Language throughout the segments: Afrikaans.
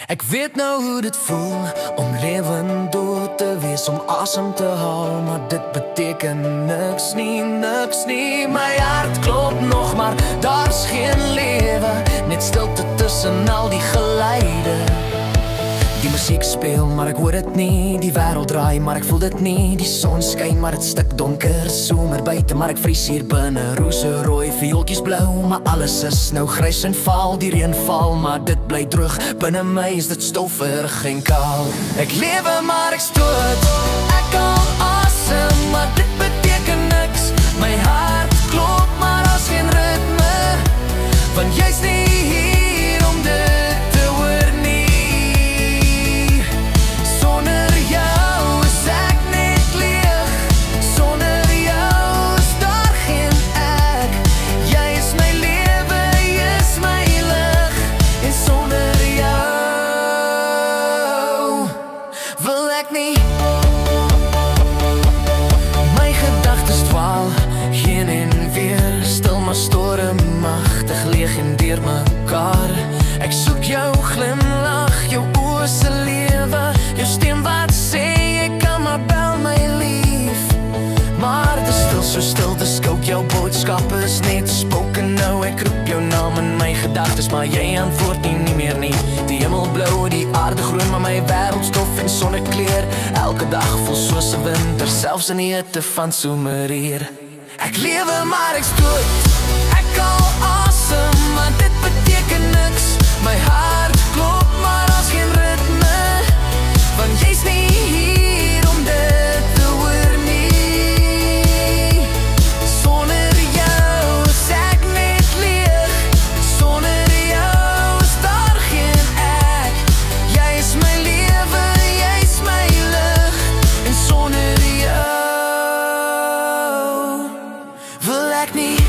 Ek weet nou hoe dit voel om lewend dood te wees, om asem te haal, maar dit beteken niks nie. My hart klop nog, maar daar's geen lewe, net stilte tussen al die geluide. Die musiek speel, maar ek hoor dit nie. Die wêreld draai, maar ek voel dit nie. Die son skyn, maar dit stik donker. Somer buite, maar ek vries hier binne. Rose rooi, viooltjies blou, maar alles is nou grys en vaal. Die reën val, maar dit bly droog. Binne my is dit stofferig en kaal. Ek lewe, maar ek stoot. Ek haal asem, maar dit beteken niks. My hart klop, maar as geen ritme, want jy's nie hier om dit te hoor nie. Sonder jou is ek net leeg. Sonder jou is daar geen ek. Jy is my lewe, jy is my lig. En sonder jou wil ek nie. My gedagtes dwaal heen en weer, stil maar stormagtig, leeg en deur mekaar. Ek soek jou glimlach, jou oë se lewe, jou stem wat sê ek kan maar bel my lief. Maar dis stil, so stil, dis koud, jou boodskap is net spoken nou. Ek roep jou naam in my gedagtes, maar jy antwoord nie meer nie. Die hemel blou, die aarde groen, maar my wêreld stof en sonnekleur. Elke dag voel soos 'n winter, selfs in die hitte van somer hier. Ek lewe, maar ek stoot. Ek haal asem, maar dit beteken niks. My hart klop, maar as geen ritme, want jy's nie hier om dit te hoor nie. Sonder jou is ek net leeg. Sonder jou is daar geen ek. Jy is my lewe, jy is my lig. En sonder jou wil ek nie.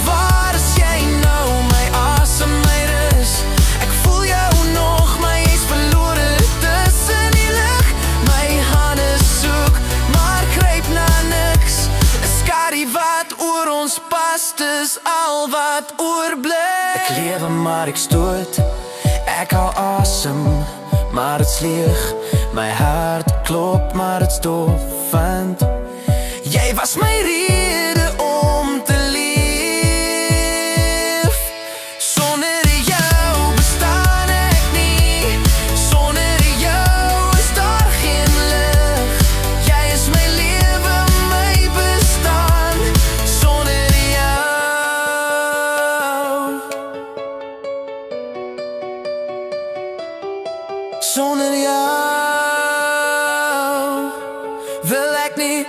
Waar is jy nou, my asem, my rus? Ek voel jou nog, maar jy's verlore tussen die lig. My hande soek, maar gryp na niks. 'n Skadu wat oor ons pas, dis al wat oorbly. Ek lewe, maar ek stoot. Ek hou asem, maar dit's leeg. My hart klop, maar dit's dofend. Jy was my rede om te leef. Sonder jou bestaan ek nie. Sonder jou is daar geen lig. Jy is my lewe, my bestaan. Sonder jou Sonder jou wil ek nie.